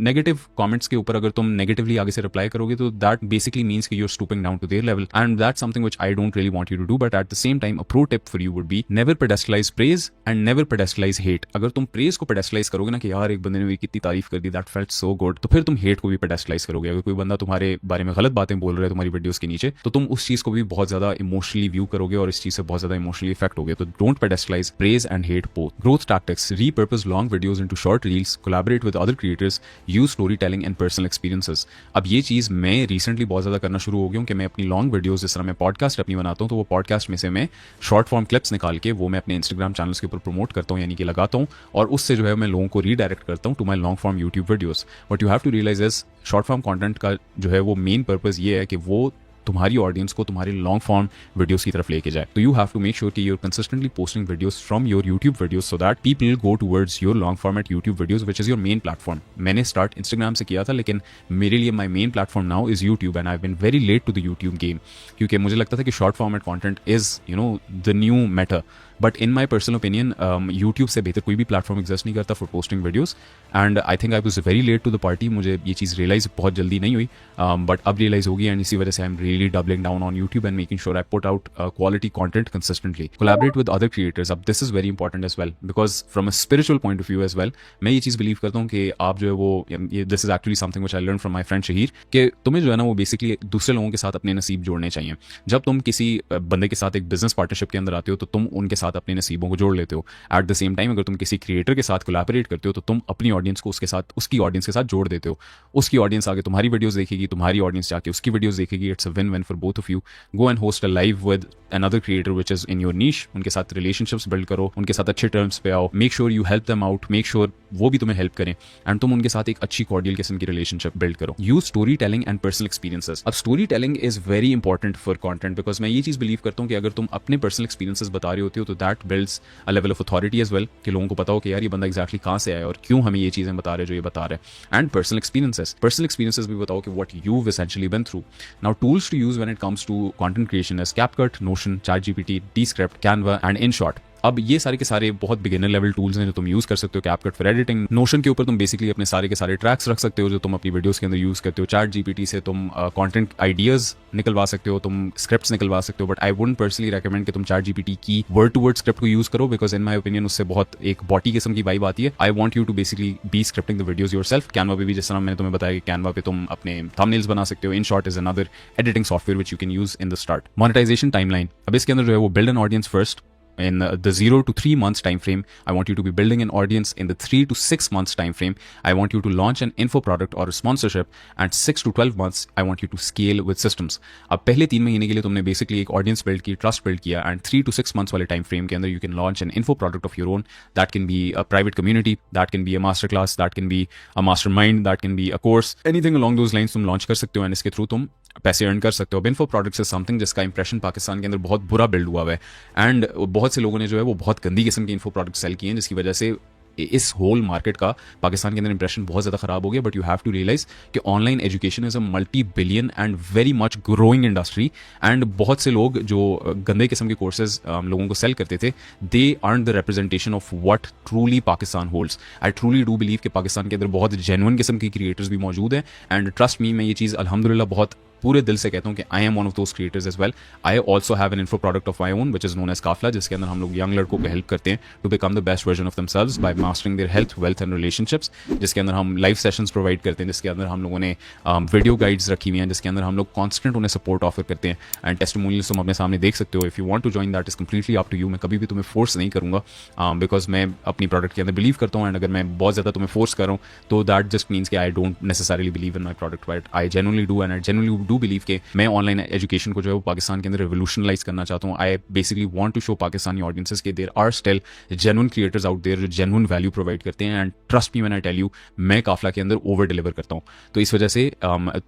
Negative comments के ऊपर अगर तुम negatively आगे से reply करोगे तो that basically means कि you're stooping down to their level, and that's something which I don't really want you to do. But at the same time, a pro tip for you would be never pedestalize praise and never pedestalize hate. अगर तुम praise को pedestalize करोगे ना कि यार एक बंदे ने कितनी तारीफ कर दी, that felt so good, तो फिर तुम hate को भी pedestalize करोगे। अगर कोई बंदा तुम्हारे बारे में गलत बातें बोल रहा है तुम्हारी वीडियोस के नीचे, तो तुम उस चीज को भी बहुत ज्यादा इमोशनली व्यू करोगे और इस चीज से बहुत ज्यादा इमोशनली इफेक्ट होगे। तो don't pedestalize praise and hate both. Growth tactics, repurpose long videos into short reels, collaborate with other creators, use story telling and personal experiences. अब ये चीज मैं रिसेंटली बहुत ज्यादा करना शुरू हो गया हूं कि मैं अपनी लॉन्ग वीडियोस, जिस तरह मैं पॉडकास्ट अपनी बनाता हूं, तो वो पॉडकास्ट में से मैं शॉर्ट फॉर्म क्लिप्स निकाल के वो मैं अपने इंस्टाग्राम चैनल्स के ऊपर प्रमोट करता हूँ, यानी कि लगाता हूँ, और उससे जो है मैं लोगों को रीडायरेक्ट करता हूँ to my long form YouTube videos. But you have to realize is short form content का जो है वो मेन पर्पस ये है कि वो तुम्हारी ऑडियंस को तुम्हारी लॉन्ग फॉर्म वीडियोस की तरफ लेके जाए। तो you have to make sure कि you are consistently posting videos from your YouTube videos so that people go towards your long format YouTube videos which is your main platform. मैंने start Instagram से किया था, लेकिन मेरे लिए my main platform now is YouTube, and I have been very late to the YouTube game, क्योंकि मुझे लगता था कि short format content is the new matter. But in my personal opinion YouTube से बेहतर कोई भी प्लेटफॉर्म एग्जिस्ट नहीं करता for posting videos, and I think I was very late to the party. मुझे ये चीज़ रियलाइज बहुत जल्दी नहीं हुई, बट अब रियलाइज होगी, एंड इसी वजह से I am really doubling down on YouTube and making sure I put out quality content consistently. Collaborate with other creators. अब this is very important as well, because from a spiritual point of view as well, मैं ये चीज़ believe करता हूँ कि आप जो है वो, this is actually something which I learn from my friend Shaheer, कि तुम्हें जो है ना वो बेसिकली दूसरे लोगों के साथ अपने नसीब जोड़ने चाहिए। जब तुम किसी बंदे के साथ एक बिजनेस पार्टनरशिप के अंदर आते हो तो तुम उनके साथ अपने नसीबों को जोड़ लेते हो। एट द सेम टाइम अगर तुम किसी क्रिएटर के साथ कोलैबोरेट करते हो तो तुम अपनी ऑडियंस को उसकी ऑडियंस के साथ जोड़ देते हो। उसकी ऑडियंस आगे तुम्हारी वीडियोस देखेगी, तुम्हारी ऑडियंस जाके उसकी वीडियोस देखेगी। It's a win win for both of you. Go and host a live with another creator which is in your niche, उनके साथ relationships build करो, उनके साथ अच्छे terms पे आओ, make sure you help them out, make sure वो भी तुम्हें help करें, and तुम उनके साथ एक अच्छी cordial किस्म की relationship build करो। Use storytelling and personal experiences। अब storytelling is very important for content because मैं ये चीज़ believe करता हूँ कि अगर तुम अपने personal experiences बता रहे होते हो तो that builds a level of authority as well, कि लोगों को पता हो कि यार ये बंदा exactly कहाँ से आया और क्यों हमें ये चीज़ें बता रहे जो ये बता रहे हैं। And personal experiences भी बताओ कि what you've essentially been through। Now tools to use when it comes to content creation is CapCut, Notion, ChatGPT, Descript, Canva and InShot। अब ये सारे के सारे बहुत बिगिनर लेवल टूल्स हैं जो तुम यूज़ कर सकते हो। CapCut फॉर एडिटिंग, नोशन के ऊपर तुम बेसिकली अपने सारे के सारे ट्रैक्स रख सकते हो जो तुम अपनी वीडियोस के अंदर यूज़ करते हो। ChatGPT से तुम कंटेंट आइडियाज़ निकलवा सकते हो, तुम स्क्रिप्ट्स निकलवा सकते हो। But I wouldn't personally recommend कि तुम ChatGPT की वर्ड टू वर्ड स्क्रिप्ट को यूज़ करो, बिकॉज इन माई ओपिनियन उससे बहुत एक बॉटी किस्म की वाइब आती है। I want you to basically be scripting the videos yourself. Canva पे भी जिस तरह मैंने तुम्हें बताया कि कैनवा पे तुम अपने थंबनेल्स बना सकते हो। InShot is another editing software which you can use in the start. Monetization timeline, अब इसके अंदर जो है वो build an audience first in the 0 to 3 months time frame. I want you to be building an audience in the 3 to 6 months time frame. I want you to launch an info product or a sponsorship, and 6 to 12 months I want you to scale with systems. अब पहले 3 महीने के लिए तुमने basically एक audience build की, trust build किया, and 3 to 6 months वाले टाइम फ्रेम के अंदर you can launch an info product of your own. That can be a private community, that can be a master class, that can be a mastermind, that can be a course, anything along those lines तुम launch कर सकते हो, and इसके through तुम पैसे earn कर सकते हो। अब इन्फो प्रोडक्ट्स इज समथिंग जिसका इंप्रेशन पाकिस्तान के अंदर बहुत बुरा बिल्ड हुआ है एंड बहुत से लोगों ने जो है वो बहुत गंदी किस्म के इन्फो प्रोडक्ट सेल किए हैं, जिसकी वजह से इस होल मार्केट का पाकिस्तान के अंदर इंप्रेशन बहुत ज़्यादा ख़राब हो गया। But you have to realize कि online education is a multi billion and very much growing industry and बहुत से लोग जो गंदे किस्म के कोर्सेज लोगों को सेल करते थे, they earn the representation of what truly Pakistan holds. I truly do believe कि पाकिस्तान के अंदर बहुत जेन्युइन किस्म के क्रिएटर्स भी मौजूद हैं एंड ट्रस्ट मी, मैं ये चीज़ अल्हम्दुलिल्लाह बहुत पूरे दिल से कहता हूँ कि I am one of those creators as well. I also have an info product of my own which is known as Kafla, जिसके अंदर हम लोग यंग लड़कों को हेल्प करते हैं to become the best version of themselves by mastering their health, wealth and relationships, जिसके अंदर हम लाइव सेशंस प्रोवाइड करते हैं, जिसके अंदर हम लोगों ने वीडियो गाइड्स रखी हुई हैं, जिसके अंदर हम लोग कॉन्स्टेंट उन्हें सपोर्ट ऑफर करते हैं एंड टेस्टिमोनियल्स तुम अपने सामने देख सकते हो। If you want to join that is completely up to you. मैं कभी भी तुम्हें फोर्स नहीं करूँगा बिकॉज मैं अपनी प्रोडक्ट के अंदर बिलीव करता हूँ एंड अगर मैं बहुत ज़्यादा तुम्हें फोर्स कर रहा हूँ तो दैट जस्ट मीन्स कि I don't necessarily believe in my product, but I genuinely do and I genuinely do believe कि मैं ऑनलाइन एजुकेशन को जो है वो पाकिस्तान के अंदर रेवोल्यूशनलाइज करना चाहता हूँ। I basically want to show Pakistani audiences के there are still genuine creators out there जो जेन्युइन वैल्यू प्रोवाइड करते हैं and trust me when I tell you, मैं काफला के अंदर ओवर डिलीवर करता हूँ। तो इस वजह से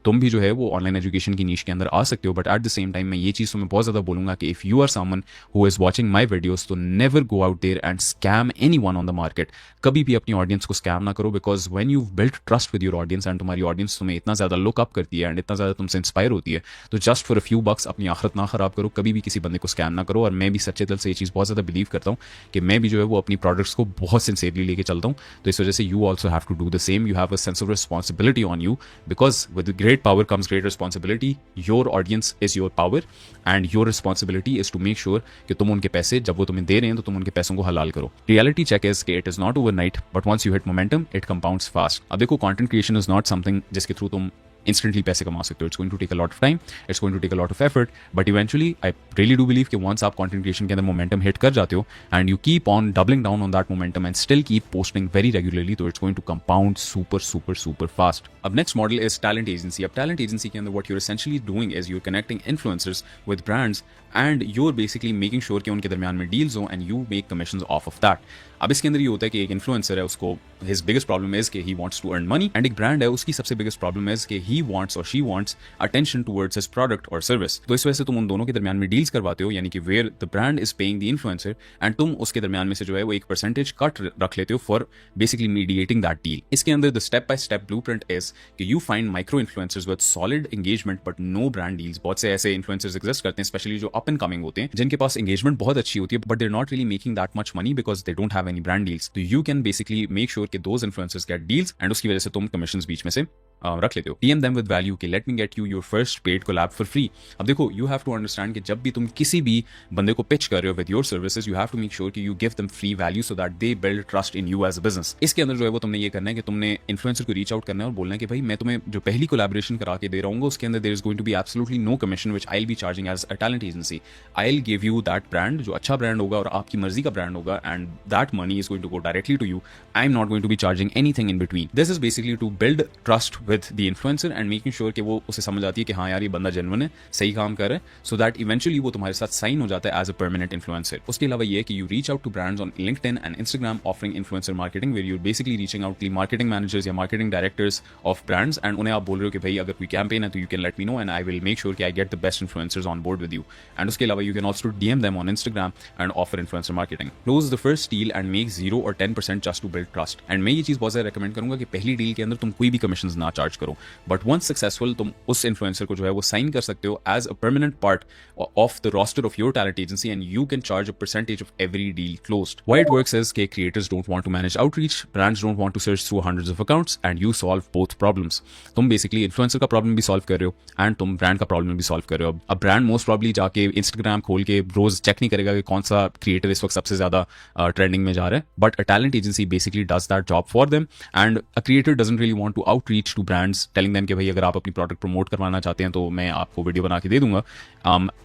तुम भी जो है वो ऑनलाइन एजुकेशन की नीश के अंदर आ सकते हो। But at the same time मैं ये चीज़ तुम्हें बहुत ज़्यादा बोलूँगा कि if you are someone who is watching my videos तो never go out there and scam any one on the market. कभी भी अपनी ऑडियंस को स्कैम ना करो because when you build trust with your audience and तुम्हारी audience तुम्हें इतना ज़्यादा लुक अप करती है एंड इतना ज़्यादा तुमसे इंस्पायर होती है, तो जस्ट फॉर अ फ्यू बक्स अपनी आखिरत ना खराब करो, कभी भी किसी बंदे को स्कैम ना करो। और मैं भी सच्चे दिल से ये चीज़ बहुत ज़्यादा बिलीव करता हूँ कि मैं भी जो है वो अपनी प्रोडक्ट्स को बहुत सिंसियरली लेके चलता हूँ। तो इस वजह से you also have to do the same. You have a sense of responsibility on you because with great power comes great responsibility. Your audience is your power and your responsibility is to make sure कि तुम उनके पैसे जब वो तुम्हें दे रहे हैं तो तुम उनके पैसों को हलाल करो। रियलिटी चेक इज कि it is not overnight but once you hit momentum it compounds fast. अब देखो, content creation is not something जिसके थ्रू तुम instantly पैसे कमा सकते हो। It's going to take a lot of time, it's going to take a lot of effort, but eventually I really do believe कि वंस आप कंटेंट क्रिएशन के अंदर मोमेंटम हिट कर जाते हो and you keep on doubling down on that momentum and still keep posting very regularly, तो it's going to compound super super super fast. अब next model is talent agency. अब talent agency के अंदर what you are essentially doing is you are connecting influencers with brands and you are basically making sure कि उनके दरमियान में deals हो and you make commissions off off that. अब इसके अंदर ये होता है कि एक इन्फ्लुएंसर है, उसको हिज बिगेस्ट प्रॉब्लम इज कि he wants to earn money and एक ब्रांड है, उसकी सबसे बिगेस्ट प्रॉब्लम इज कि ही वांट्स और she wants attention towards his product और सर्विस। तो इस वजह से तुम उन दोनों के दरमियान में डील्स करवाते हो, यानी कि where the brand is paying the influencer and तुम उसके दरमियान में से जो है वो एक परसेंटेज कट रख लेते हो for basically mediating that deal. इसके अंदर the step by step blueprint is कि you find micro influencers with solid engagement but no brand deals. बहुत से ऐसे इन्फ्लुएंसर्स एग्जिस्ट करते हैं, स्पेशली जो अप एंड कमिंग होते हैं, जिनके पास एंगेजमेंट बहुत अच्छी होती है but they are not really making that much money because they don't have any brand deals. तो you can basically make sure कि those influencers get deals and उसकी वजह से तुम कमीशंस बीच में से रख लेते हो। DM them with value कि let me get you your first paid collab for free। अब देखो, you have to understand कि जब भी तुम किसी भी बंदे को पिच कर रहे हो with your services, you have to make sure कि you give them free value so that they build trust in you as a business। इसके अंदर जो है वो तुमने ये करना है कि तुमने इन्फ्लुएंसर को रीच आउट करना है और बोलना है कि भाई मैं तुम्हें जो पहली कोलैबोरेशन करा के दे रहा हूँ उसके अंदर there is going to be absolutely no commission which I'll be charging as a talent agency। I'll give you that brand जो अच्छा ब्रांड होगा और आपकी मर्जी का ब्रांड होगा and that money is going to go directly to you। I'm not going to be charging anything in between। This is basically to build trust with the influencer and making sure कि वो उसे समझ आती है कि हाँ यार ये बंदा जेन्युइन है, सही काम कर रहा है, सो दैट इवेंचुअली वो तुम्हारे साथ साइन हो जाता है एज अ परमानेंट इन्फ्लुएंसर। उसके अलावा ये है कि you reach out to brands on LinkedIn and Instagram offering influencer marketing where you basically reaching out to marketing managers या marketing directors of brands and उन्हें आप बोल रहे हो कि भाई अगर कोई कैंपेन है तो you can let me know and I will make sure कि I get the best influencers on board with you. And उसके अलावा you can also DM them on Instagram and offer influencer marketing। Close the first deal and make 0 or 10% just to build trust। And मैं ये चीज़ बहुत ज़्यादा recommend करूंगा कि पहली deal के अंदर तुम कोई भी कमीशन ना चार्ज करो, बट वंस सक्सेसफुल तुम उस इन्फ्लुएंसर को जो है वो साइन कर सकते हो as a permanent part of the roster of your talent agency and you can charge a percentage of every deal closed. Why it works is कि creators don't want to manage outreach, brands don't want to search through hundreds of accounts and you solve both problems. तुम basically influencer का problem भी solve कर रहे हो and तुम brand का problem भी सॉल्व कर रहे हो। अब ब्रांड मोस्ट प्रॉब्ली जाके इंस्टाग्राम खोल के रोज चेक नहीं करेगा कि कौन सा क्रिएटर इस वक्त सबसे ज्यादा ट्रेंडिंग में जा रहा है, but a talent agency basically does that job for them and a creator doesn't really want to outreach to brands telling them कि भाई अगर आप अपनी प्रोडक्ट प्रमोट करवाना चाहते हैं तो मैं आपको वीडियो बना के दे दूंगा।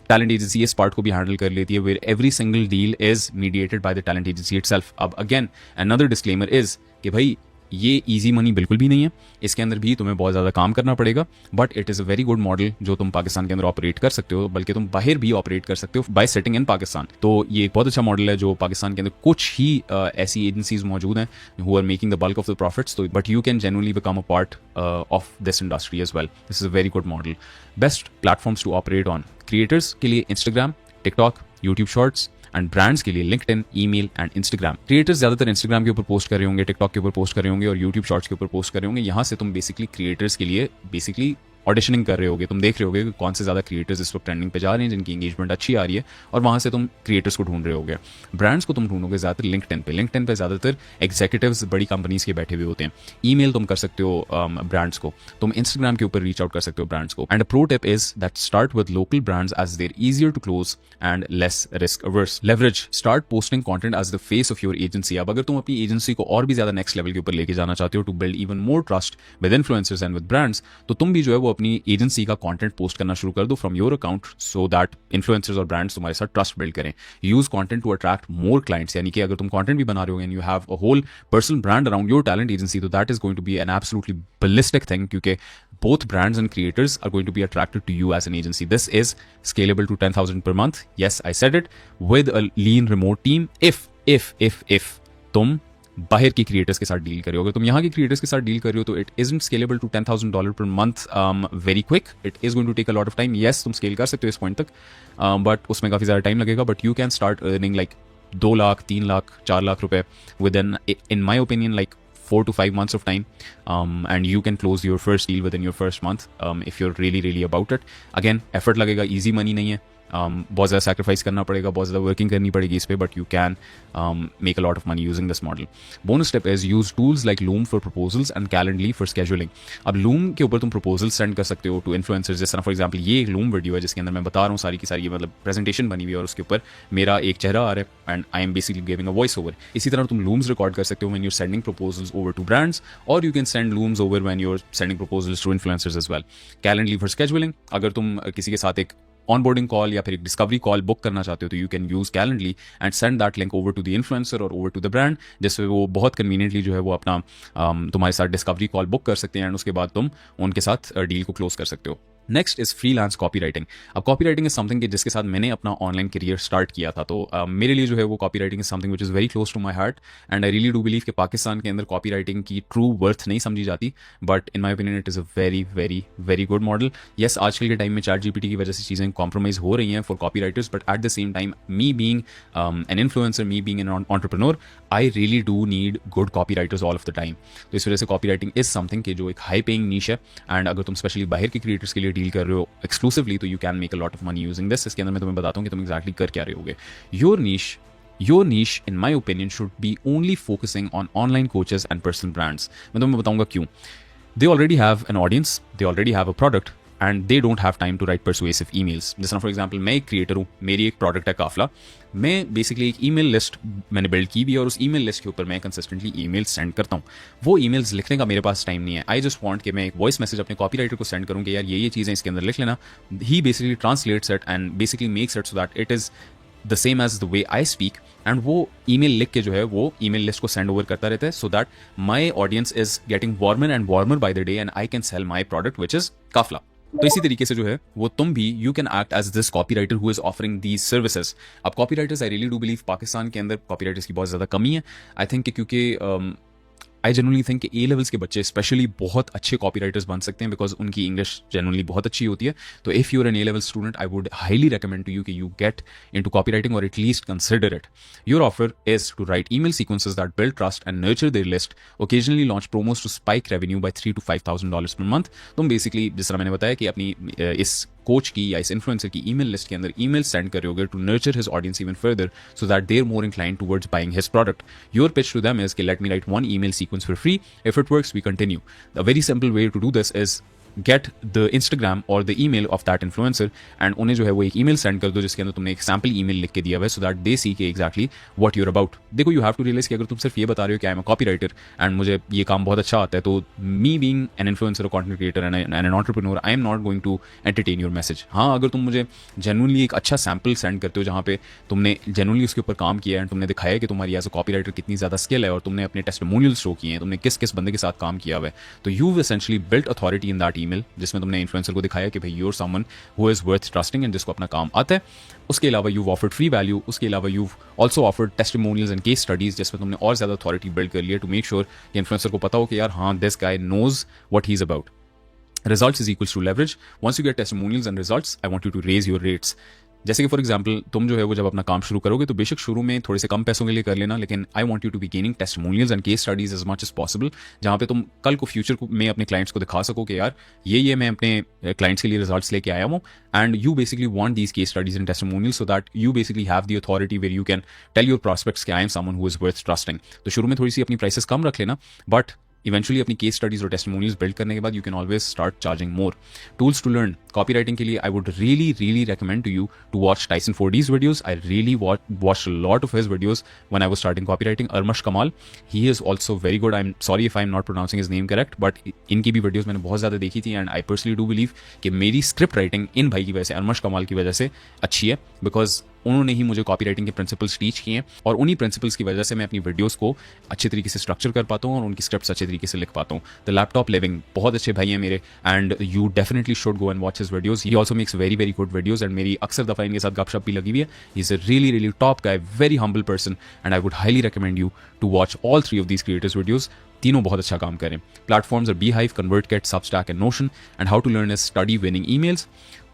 टैलेंट एजेंसी इस पार्ट को भी हैंडल कर लेती है where every single deal is mediated by the talent agency itself. अब अगेन अनदर डिस्क्लेमर इज कि भाई ये ईजी मनी बिल्कुल भी नहीं है, इसके अंदर भी तुम्हें बहुत ज़्यादा काम करना पड़ेगा, but it is a very good model जो तुम पाकिस्तान के अंदर ऑपरेट कर सकते हो, बल्कि तुम बाहर भी ऑपरेट कर सकते हो बाय सेटिंग इन पाकिस्तान। तो ये एक बहुत अच्छा मॉडल है जो पाकिस्तान के अंदर कुछ ही ऐसी एजेंसीज मौजूद हैं who are making the bulk of the profits, तो but you can genuinely become a part of this industry as well. This is a very good model. Best platforms to operate on, creators के लिए Instagram, TikTok, YouTube shorts, and brands के लिए LinkedIn, email and Instagram. Creators ज्यादातर Instagram के ऊपर post कर रहे होंगे, टिकटॉक के ऊपर पोस्ट कर रहे होंगे और यूट्यूब शॉर्ट्स के ऊपर पोस्ट कर रहे होंगे। यहाँ से तुम बेसिकली क्रिएटर्स के लिए बेसिकली ऑडिशनिंग कर रहे होगे, तुम देख रहे होगे कि कौन से ज़्यादा क्रिएटर्स इस वक्त ट्रेंडिंग पे जा रहे हैं, जिनकी एंगेजमेंट अच्छी आ रही है, और वहाँ से तुम क्रिएटर्स को ढूंढ रहे होगे। ब्रांड्स को तुम ढूंढोगे ज़्यादातर लिंक्डइन पे ज़्यादातर एग्जीक्यूटिव्स बड़ी कंपनीज के बैठे हुए होते हैं। ईमेल तुम कर सकते हो ब्रांड्स को, तुम इंस्टाग्राम के ऊपर रीच आउट कर सकते हो ब्रांड्स को। And pro tip is that start with local brands as they're easier to close and less risk averse. Leverage, start posting content as the face of your agency. अब अगर तुम अपनी agency को और भी ज़्यादा नेक्स्ट लेवल के ऊपर लेके जाना चाहते हो to build even more trust with influencers and with brands, तो तुम भी जो है वो अपनी एजेंसी का कंटेंट पोस्ट करना शुरू कर दो from your account, so that influencers और ब्रांड्स तुम्हारे साथ ट्रस्ट बिल्ड करें। Use content to attract more clients, यानी कि अगर तुम कंटेंट भी बना रहे हो and you have a whole personal brand around your talent agency, तो that is going to be an absolutely ballistic thing, क्योंकि both brands and creators are going to be attracted to you as an agency. This is scalable to 10,000 per month. Yes, I said it, with a lean remote team. If तुम बाहर की creators के साथ deal कर रहे हो, अगर तुम यहाँ के क्रिएटर्स के साथ डील कर रहे हो तो it isn't scalable to $10,000 per month very quick. It is going to take a lot of time. Yes, तुम स्केल कर सकते हो इस पॉइंट तक, बट उसमें काफ़ी ज़्यादा टाइम लगेगा, but you can start earning like 2 lakh, 3 lakh, 4 lakh रुपए within my opinion like 4 to 5 months of time, and you can close your first deal within your first month if you're really about it. Again, effort लगेगा, easy money नहीं है, बहुत ज़्यादा sacrifice करना पड़ेगा, बहुत ज़्यादा वर्किंग करनी पड़ेगी इस पर, but you can make a lot of money using this model. Bonus tip is use tools like loom for proposals and Calendly for scheduling. अब लूम के ऊपर तुम प्रपोजल सेंड कर सकते हो टू इन्फ्लुएंसर्स। जिस तरह फॉर एग्जाम्पल ये एक लूम वीडियो है जिसके अंदर मैं बता रहा हूँ सारी की सारी, मतलब प्रेजेंटेशन बनी हुई है और उसके ऊपर मेरा एक चेहरा आ रहा है and I am basically giving a voice over. इसी तरह तुम लूम्स रिकॉर्ड कर सकते हो when you are sending proposals over to brands, और you can send looms over when you are sending proposals to influencers as well. Calendly for scheduling, अगर तुम किसी के साथ एक ऑनबोर्डिंग कॉल या फिर एक डिस्कवरी कॉल बुक करना चाहते हो तो you can use Calendly and send that link over to the influencer और ओवर टू द ब्रांड, जिससे वो बहुत कन्वीनियंटली जो है वो अपना तुम्हारे साथ डिस्कवरी कॉल बुक कर सकते हैं एंड उसके बाद तुम उनके साथ डील को क्लोज कर सकते हो। Next is freelance copy writing. अब कॉपी राइटिंग इज समथिंग जिसके साथ मैंने अपना ऑनलाइन करियर स्टार्ट किया था, तो मेरे लिए जो है वो copywriting is something which is very close to my heart, and I really do believe कि पाकिस्तान के अंदर कॉपी राइटिंग की ट्रू वर्थ नहीं समझी जाती, but in my opinion it is a very good model. Yes, आजकल के time में ChatGPT की वजह से चीज़ें कॉम्प्रोमाइज हो रही हैं for copy writers, but at the same time me being an influencer, me being N entrepreneur, I really do need good copy writers all of the time. तो इस वजह से कॉपी राइटिंग इज समथिंग कि जो एक high paying नीश है, and अगर तुम स्पेशली बाहर के क्रिएटर्स के लिए डील कर रहे हो एक्सक्लूसिवली, तो you can make a lot of money using this. इसके अंदर मैं तुम्हें बताता हूँ कि तुम एक्जैक्टली कर क्या रहे होगे। Your niche, in my opinion, should be only focusing on online coaches and personal brands. मैं तुम्हें बताऊंगा क्यों। They already have an audience, they already have a product, and they don't have time to write persuasive emails. जैसे for example मैं एक creator हूँ, मेरी एक प्रोडक्ट है काफला, मैं बेसिकली एक ईमेल लिस्ट मैंने बिल्ड की भी है और उस ईमेल लिस्ट के ऊपर मैं कंसिस्टेंटली ईमेल सेंड करता हूँ। वो ईमेल्स लिखने का मेरे पास टाइम नहीं है। आई जस्ट वांट कि मैं एक वॉइस मैसेज अपने कॉपी राइटर को सेंड करूँ कि यार ये चीज़ें इसके अंदर लिख लेना। He basically translates it and basically makes it so that it is the same as the way I speak, and वो ईमेल लिख के जो है वो ईमेल लिस्ट को सेंड ओवर करता रहता है, so that my audience is getting warmer and warmer by the day and I can sell my product which is Kafla. तो इसी तरीके से जो है वो तुम भी you can act as this copy writer who is offering these services. अब copy writers, I really do believe Pakistan के अंदर कॉपी राइटर्स की बहुत ज़्यादा कमी है। आई थिंक क्योंकि आई जनरली थिंक कि ए लेवल्स के बच्चे स्पेशली बहुत अच्छे कॉपी राइटर्स बन सकते हैं बिकॉज उनकी इंग्लिश जनरली बहुत अच्छी होती है। तो if you are an A level student, I would highly recommend to you कि you get in to copy writing और at least consider it. Your offer is to write email sequences that build trust and nurture their list, occasionally launch promos to spike revenue by $3,000 to $5,000 per month. तुम basically जिस तरह मैंने बताया कि अपनी इस coach की या इस इन्फ्लुएंसर की ईमेल लिस्ट के अंदर ईमेल सेंड कर रहे होगे to nurture his audience even further so that they are more inclined towards buying his product. Your pitch to them is कि let me write one email sequence for free. If it works, we continue. A very simple way to do this is get the Instagram और the email of that influencer and उन्हें जो है वो एक email send कर दो जिसके अंदर तुमने एक सैम्पल ईमेल लिख के दिया हुआ है, सो दैट दे सी के एग्जैक्टली व्हाट यूर अबाउट। देखो, यू हैव टू रियलाइज कि अगर तुम सिर्फ ये बता रहे हो कि I am a copywriter and मुझे ये काम बहुत अच्छा आता है, तो मी बीइंग एन इन्फ्लुएंसर और content creator and an entrepreneur, I am not going to entertain your message. हाँ, अगर तुम मुझे जेन्युइनली एक अच्छा सैम्पल सेंड करते हो जहाँ पे तुमने जेन्युइनली उसके ऊपर काम किया है एंड तुमने दिखाया कि तुम्हारी एज अ कॉपी राइटर कितनी ज़्यादा स्किल है और तुमने अपने टेस्टिमोनियल शो किए हैं, तुमने किस किस बंदे के साथ काम किया हुआ है, तो you essentially built authority in that email, जिसमें तुमने इन्फ्लुएंसर को दिखाया कि भाई you're someone who is worth trusting and जिसको अपना काम आता है। उसके अलावा यू ऑफर्ड फ्री वैल्यू, उसके अलावा you also offered testimonials and case studies जिसमें तुमने और ज़्यादा अथॉरिटी बिल्ड कर लिया टू मेक श्योर कि इन्फ्लुएंसर को पता हो कि यार हाँ, this guy knows what he is about. Results is equals to leverage. Once you get testimonials and results, I want you to raise your rates. जैसे कि फॉर एग्जाम्पल तुम जो है वो जब अपना काम शुरू करोगे तो बेशक शुरू में थोड़े से कम पैसों के लिए कर लेना, लेकिन I want you to be gaining testimonials and case studies as much as possible, जहाँ पे तुम कल को फ्यूचर में अपने क्लाइंट्स को दिखा सको कि यार ये मैं अपने क्लाइंट्स के लिए रिजल्ट्स लेके आया हूँ, and you basically want these case studies and testimonials so that you basically have the authority where you can tell your prospects कि I am someone who is worth trusting. तो शुरू में थोड़ी सी अपनी प्राइसेस कम रख लेना, बट इवेंचुअली अपनी केस स्टडीज और टेस्टिमोनियल्स बिल्ड करने के बाद you can always start charging more. Tools to learn copy writing के लिए I would really recommend to you to watch Tyson four D's videos. I really watch lot of his videos when I was starting copy writing. Armash Kamal, he is also very good. I am sorry if I am not pronouncing his name correct, but इनकी भी videos मैंने बहुत ज़्यादा देखी थी and I personally do believe कि मेरी script writing in भाई की वजह से, अरमश कमाल की वजह से अच्छी है, बिकॉज उन्होंने ही मुझे कॉपी राइटिंग के प्रिंसिपल्स टीच किए हैं और उन्हीं प्रिंसिपल्स की वजह से मैं अपनी वीडियोस को अच्छे तरीके से स्ट्रक्चर कर पाता हूँ और उनकी स्क्रिप्ट्स अच्छे तरीके से लिख पाता हूँ। द लैपटॉप लिविंग बहुत अच्छे भाई हैं मेरे and you definitely should go and watch his videos. He also makes very good videos and मेरी अक्सर दफ़ा इनके साथ गपशप भी लगी हुई है। He is a really top guy, very humble person and I would highly recommend you to watch all 3 of these creators videos. तीनों बहुत अच्छा काम करें। Platforms are Beehive, ConvertKit, Substack and Notion, and how to learn is study winning emails.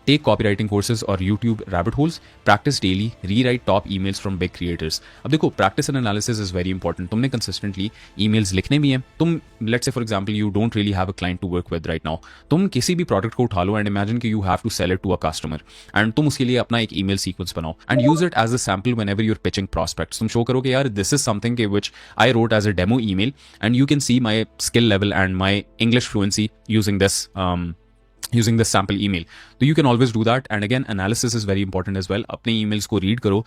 Take copywriting courses or YouTube rabbit holes. Practice daily. Rewrite top emails from big creators. अब देखो, practice and analysis is very important. तुमने consistently emails लिखने भी हैं। तुम let's say for example you don't really have a client to work with right now. तुम किसी भी product को उठा लो and imagine कि you have to sell it to a customer. And तुम उसके लिए अपना एक email sequence बनाओ and use it as a sample whenever you're pitching prospects. तुम show करो कि यार this is something which I wrote as a demo email and you can see my skill level and my English fluency using this sample email. So you can always do that, and again analysis is very important as well. अपने emails को read करो,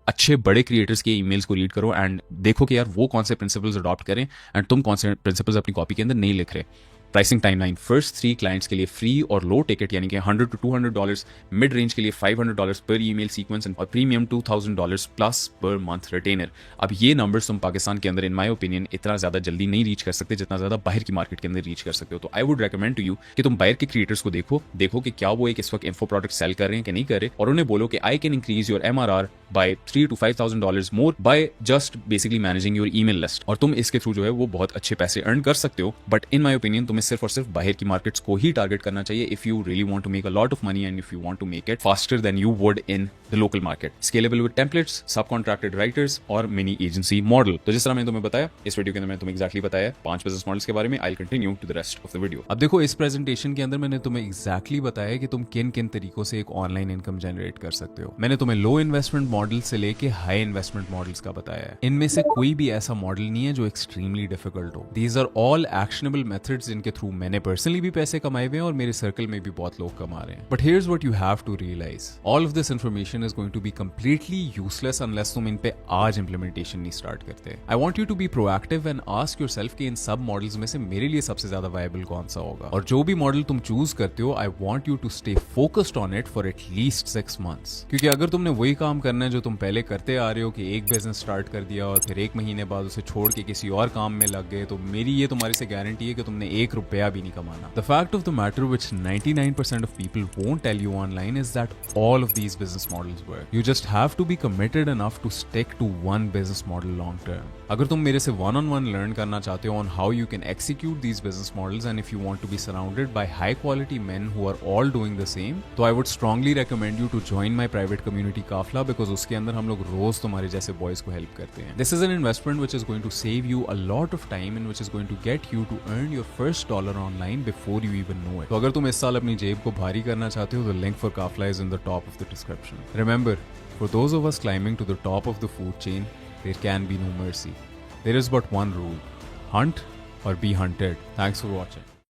अच्छे बड़े creators के emails को read करो and देखो कि यार वो कौन से प्रिंसिपल्स अडॉप्ट करें एंड तुम कौन से प्रिंसिपल्स अपनी कॉपी के अंदर नहीं लिख रहे। प्राइसिंग टाइमलाइन, फर्स्ट 3 क्लाइंट्स के लिए फ्री और लो टिकट यानी कि $100 to $200, मिड रेंज के लिए $500 पर ईमेल सीक्वेंस और premium $2000 plus per month retainer. अब ये नंबर्स तुम पाकिस्तान के अंदर इन माय ओपिनियन इतना ज़्यादा जल्दी नहीं रीच कर सकते जितना ज़्यादा बाहर की मार्केट के अंदर रीच कर सकते हो। तो I would recommend to you कि तुम बाहर के क्रिएटर्स को देखो कि क्या वो एक इस वक्त इन्फो प्रोडक्ट सेल कर रहे हैं कि नहीं कर रहे, और उन्हें बोलो कि I can increase your MRR by $3,000 to $5,000 more by just basically managing your email list, और तुम इसके थ्रू जो है वो बहुत अच्छे पैसे अर्न कर सकते हो। बट इन माय ओपिनियन तुम्हें सिर्फ और सिर्फ बाहर की मार्केट्स को ही टारगेट करना चाहिए if you really want to make a lot of money and if you want to make it faster than you would in the local market. Scalable with templates, subcontracted writers और mini agency model. तो जिस तरह मैंने तुम्हें बताया इस video के अंदर, मैंने तुम्हें एक्जैक्टली बताया 5 बिजनेस मॉडल्स के बारे में। I continue to the rest of the video. अब देखो, इस प्रेजेंटेशन के अंदर मैंने तुम्हें एक्जैक्टली बताया कि तुम किन किन तरीकों से एक ऑनलाइन इनकम जनरेट कर सकते हो। मैंने तुम्हें लो इन्वेस्टमेंट मॉडल से लेके हाई इन्वेस्टमेंट मॉडल्स का बताया है। इनमें से कोई भी ऐसा मॉडल नहीं है जो एक्सट्रीमली डिफिकल्ट हो। These are all actionable methods जिनके थ्रू मैंने पर्सनली भी पैसे कमाए हुए हैं और मेरे सर्कल में भी बहुत लोग कमा रहे हैं। But here's what you have to realize, all of this information is going to be completely useless unless तुम इन पे आज इंप्लीमेंटेशन नहीं स्टार्ट करते। I want you to be proactive and ask yourself कि इन सब मॉडल्स में से मेरे लिए सबसे ज्यादा वायबल कौन सा होगा, और जो भी मॉडल तुम चूज करते हो I want you to stay focused on it for at least 6 months। क्योंकि अगर तुमने वही काम करना है जो तुम पहले करते आ रहे हो कि एक बिजनेस स्टार्ट कर दिया और फिर 1 महीने बाद उसे छोड़ के किसी और काम में लग गए, तो मेरी ये तुम्हारे से गारंटी है कि तुमने ₹1 भी नहीं कमाना। The fact of the matter which 99% of people won't tell you online is that all of these business models work. You just have to be committed enough to stick to one business model long term. अगर तुम मेरे से one-on-one learn करना चाहते हो on how you can execute these business models and if you want to be surrounded by high quality men who are all doing the same, तो I would strongly recommend you to join my private community काफला, because उसके अंदर हम लोग रोज तुम्हारे जैसे boys को help करते हैं। This is an investment which is going to save you a lot of time and which is going to get you to earn your first dollar online before you even know it. तो अगर तुम इस साल अपनी जेब को भारी करना चाहते हो, तो link for काफला is in the top of the description. Remember, for those of us climbing to the top of the food chain, there can be no mercy. There is but one rule: hunt or be hunted. Thanks for watching.